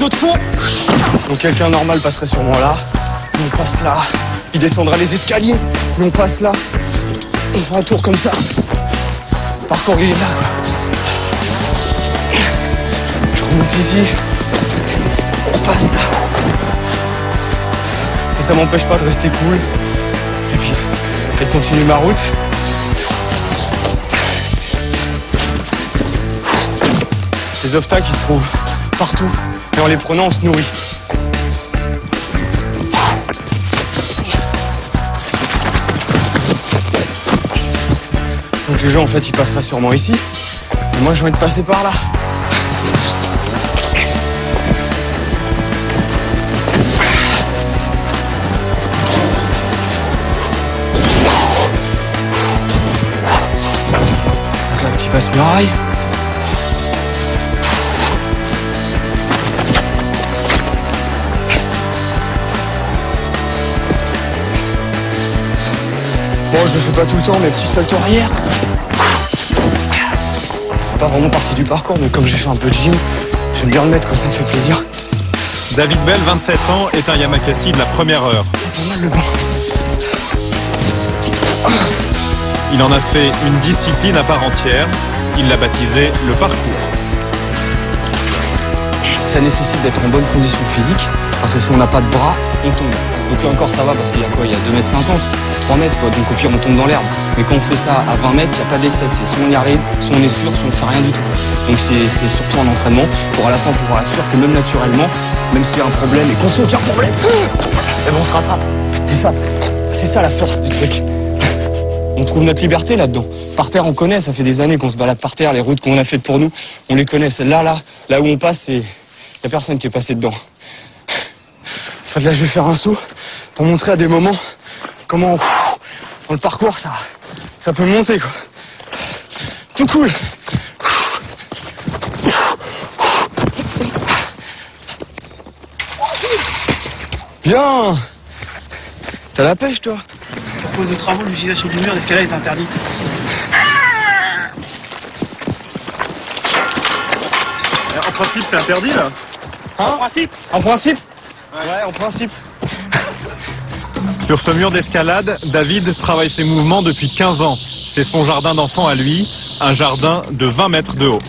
de fond. Donc quelqu'un normal passerait sûrement là. Nous on passe là. Il descendra les escaliers. Nous on passe là. On fait un tour comme ça. Le parcours il est là. Je remonte ici. On passe là. Et ça m'empêche pas de rester cool. Et puis, et de continuer ma route. Les obstacles, ils se trouvent partout. Et en les prenant, on se nourrit. Donc les gens, en fait, ils passeraient sûrement ici. Et moi, j'ai envie de passer par là. Donc là, petit passe-muraille. Bon, je le fais pas tout le temps, mes petits saltos arrière. C'est pas vraiment partie du parcours, mais comme j'ai fait un peu de gym, j'aime bien le mettre quand ça me fait plaisir. David Bell, 27 ans, est un Yamakasi de la première heure. Pas mal le banc. Il en a fait une discipline à part entière. Il l'a baptisé le parcours. Ça nécessite d'être en bonne condition physique, parce que si on n'a pas de bras, on tombe. Donc là encore ça va, parce qu'il y a quoi? Il y a 2,50 m, 3 mètres quoi, donc au pire on tombe dans l'herbe. Mais quand on fait ça à 20 mètres, il n'y a pas d'essai, c'est soit on y arrive, soit on est sûr, soit on ne fait rien du tout. Donc c'est surtout un entraînement pour à la fin pouvoir être sûr que même naturellement, même s'il y a un problème et qu'on sent qu'il y a un problème, et ben on se rattrape. C'est ça la force du truc. On trouve notre liberté là-dedans. Par terre on connaît, ça fait des années qu'on se balade par terre, les routes qu'on a faites pour nous, on les connaît. Celle-là, là où on passe, il n'y a personne qui est passé dedans. En fait là je vais faire un saut pour montrer à des moments comment dans le parcours ça peut monter quoi. Tout cool. Bien. T'as la pêche toi? À cause de travaux, l'utilisation du mur d'escalade est interdite. En principe, c'est interdit là? Hein? En principe? En principe? Ouais, en principe. Sur ce mur d'escalade, David travaille ses mouvements depuis 15 ans. C'est son jardin d'enfant à lui, un jardin de 20 mètres de haut.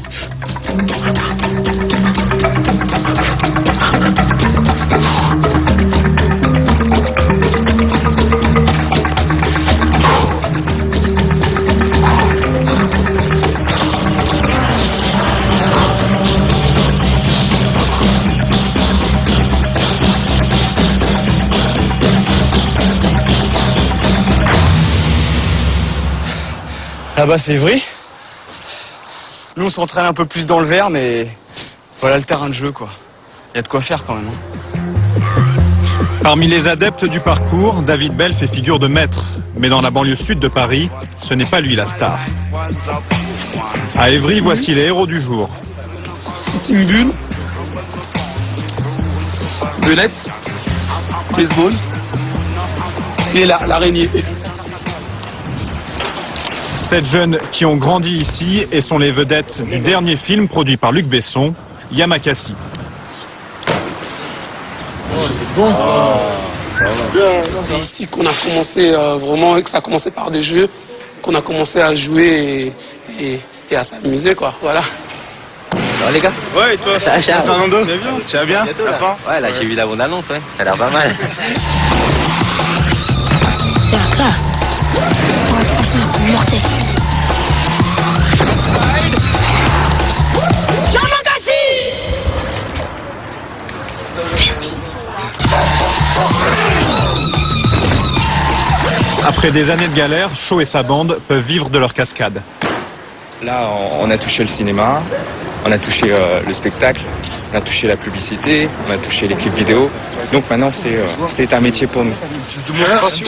Là-bas c'est Évry. Nous on s'entraîne un peu plus dans le vert, mais voilà le terrain de jeu quoi. Il y a de quoi faire quand même. Parmi les adeptes du parcours, David Bell fait figure de maître. Mais dans la banlieue sud de Paris, ce n'est pas lui la star. À Évry, voici les héros du jour. C'est une bulle, belette, baseball et l'araignée. 7 jeunes qui ont grandi ici et sont les vedettes du dernier film produit par Luc Besson, Yamakasi. Oh, c'est bon ça. C'est ici qu'on a commencé vraiment, que ça a commencé par des jeux, qu'on a commencé à jouer et à s'amuser quoi, voilà. Alors les gars? Ouais, et toi? Ça va, Charles? Fernando? Tu vas bien? Bientôt, là. Ouais, là j'ai vu la bande-annonce, ouais. Ça a l'air pas mal. C'est la classe. Ouais, franchement, c'est mortel. Yamakasi! Merci. Après des années de galère, Shaw et sa bande peuvent vivre de leur cascade. Là, on a touché le cinéma, on a touché le spectacle, on a touché la publicité, on a touché les clips vidéo. Donc maintenant, c'est un métier pour nous. Démonstration.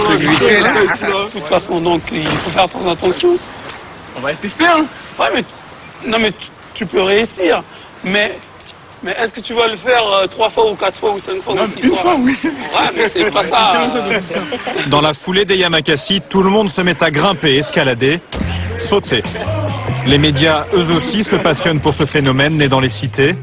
De toute façon, donc, il faut faire très attention. On va le tester, hein? Ouais, mais, non, mais tu peux réussir. Mais est-ce que tu vas le faire 3 fois ou 4 fois ou 5 fois ou 6 fois? Une fois, oui. Ouais, mais c'est pas ça. Dans la foulée des Yamakasi, tout le monde se met à grimper, escalader, sauter. Les médias, eux aussi, se passionnent pour ce phénomène né dans les cités.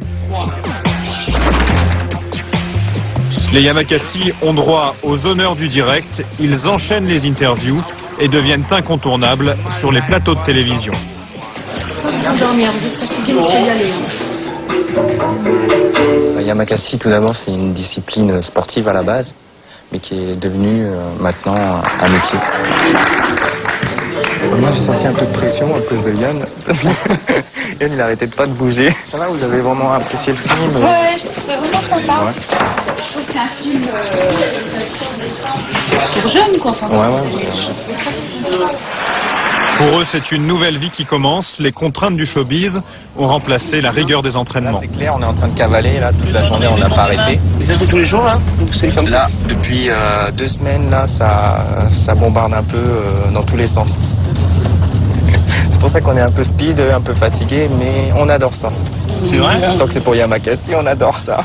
Les Yamakasi ont droit aux honneurs du direct, ils enchaînent les interviews et deviennent incontournables sur les plateaux de télévision. Dormir, vous êtes fatigué, il faut y aller. Yamakasi, tout d'abord, c'est une discipline sportive à la base, mais qui est devenue maintenant un métier. Moi, j'ai senti un peu de pression à cause de Yann. Yann, il arrêtait pas de bouger. Ça va, vous avez vraiment apprécié le film? Ouais, je trouvais vraiment sympa. Ouais. Je trouve que c'est un film pour jeunes, quoi. Enfin, Ouais, Pour eux, c'est une nouvelle vie qui commence. Les contraintes du showbiz ont remplacé la rigueur des Là, entraînements. c'est clair, on est en train de cavaler, là, toute la journée, on n'a pas arrêté. Et ça, c'est tous les jours, là? Donc c'est comme ça? Là, depuis 2 semaines, là, ça bombarde un peu dans tous les sens. C'est pour ça qu'on est un peu speed, un peu fatigué, mais on adore ça. C'est vrai? Tant que c'est pour Yamakasi, on adore ça.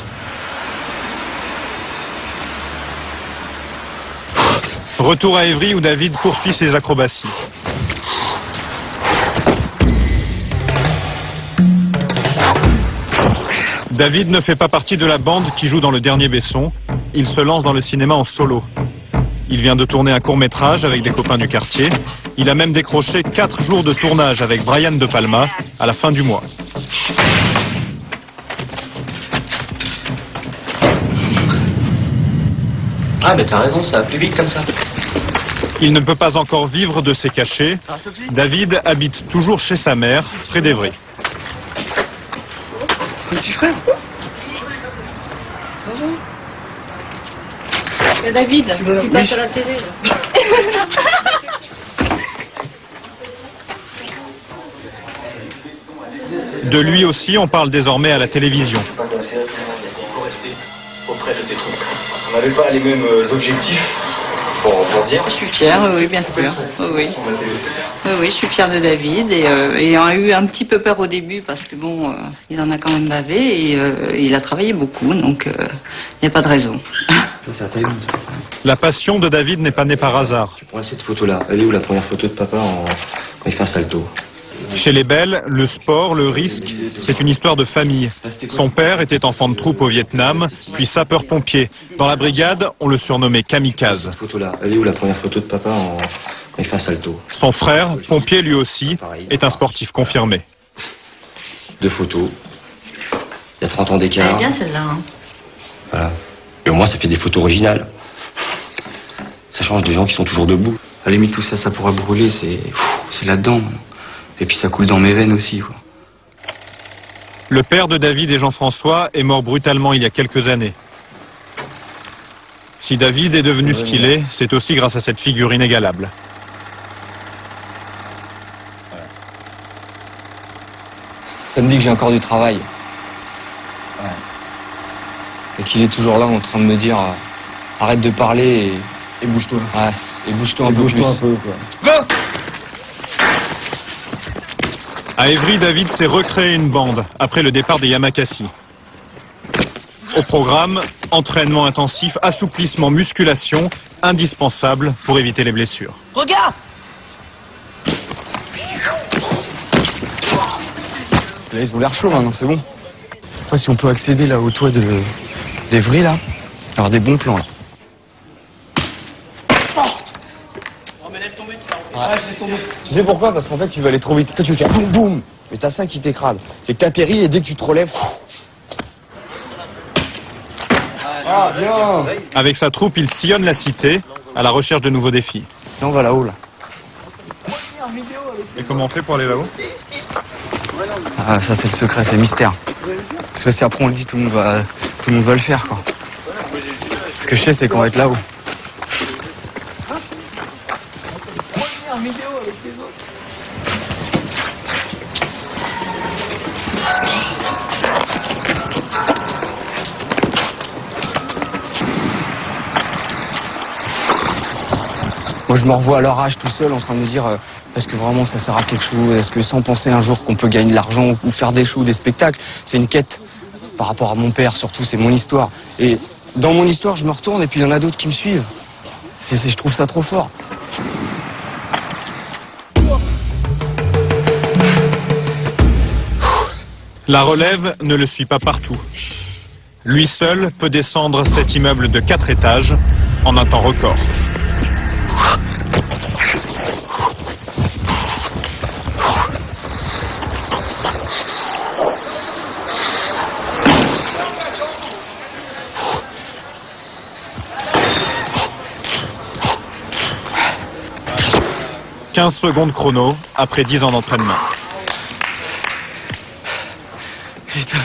Retour à Évry où David poursuit ses acrobaties. David ne fait pas partie de la bande qui joue dans Le Dernier Besson. Il se lance dans le cinéma en solo. Il vient de tourner un court-métrage avec des copains du quartier. Il a même décroché 4 jours de tournage avec Brian De Palma à la fin du mois. Ah, mais t'as raison, ça va plus vite comme ça. Il ne peut pas encore vivre de ses cachets. David habite toujours chez sa mère, près d'Évry. C'est ton petit frère? David, tu passes à la télé. De lui aussi, on parle désormais à la télévision. Auprès de ces troupes. On n'avait pas les mêmes objectifs pour dire. Je suis fière, oui, bien sûr. Oui. Oui, je suis fière de David et on a eu un petit peu peur au début parce que bon, il en a quand même bavé et il a travaillé beaucoup, donc il n'y a pas de raison. Ça, c'est à taille. La passion de David n'est pas née par hasard. Tu prends cette photo-là. Elle est où la première photo de papa quand il fait un salto? Chez les Belles, le sport, le risque, c'est une histoire de famille. Son père était enfant de troupe au Vietnam, puis sapeur-pompier. Dans la brigade, on le surnommait kamikaze. Cette photo-là. Elle est où la première photo de papa quand il fait un salto? Son frère, pompier lui aussi, est un sportif confirmé. 2 photos. Il y a 30 ans d'écart. Elle est bien celle-là. Hein. Voilà. Et au moins, ça fait des photos originales. Ça change des gens qui sont toujours debout. À la limite, tout ça, ça pourra brûler, c'est là-dedans. Et puis ça coule dans mes veines aussi, quoi. Le père de David et Jean-François est mort brutalement il y a quelques années. Si David est devenu ce qu'il est, c'est aussi grâce à cette figure inégalable. Ça me dit que j'ai encore du travail. Ouais. Et qu'il est toujours là en train de me dire arrête de parler et bouge-toi. Ouais, et bouge-toi un peu plus. Go! À Évry, David s'est recréé une bande après le départ des Yamakasi. Au programme, entraînement intensif, assouplissement, musculation, indispensable pour éviter les blessures. Regarde! Là, ils ont l'air chauds maintenant, c'est bon. Après, si on peut accéder là au toit d'Évry, là, avoir des bons plans là. Tu sais pourquoi? Parce qu'en fait, tu vas aller trop vite. Toi, tu veux faire boum boum, mais t'as ça qui t'écrase. C'est que t'atterris et dès que tu te relèves. Ah, bien! Avec sa troupe, il sillonne la cité à la recherche de nouveaux défis. Et on va là-haut, là. Et comment on fait pour aller là-haut? Ah, ça, c'est le secret, c'est le mystère. Parce que si après on le dit, tout le monde va le faire, quoi. Ce que je sais, c'est qu'on va être là-haut. Moi, je me revois à leur âge tout seul en train de me dire est-ce que vraiment ça sert à quelque chose? Est-ce que sans penser un jour qu'on peut gagner de l'argent ou faire des shows, des spectacles? C'est une quête par rapport à mon père, surtout, c'est mon histoire. Et dans mon histoire, je me retourne et puis il y en a d'autres qui me suivent. Je trouve ça trop fort. La relève ne le suit pas partout. Lui seul peut descendre cet immeuble de 4 étages en un temps record. « 15 secondes chrono après 10 ans d'entraînement. » Putain.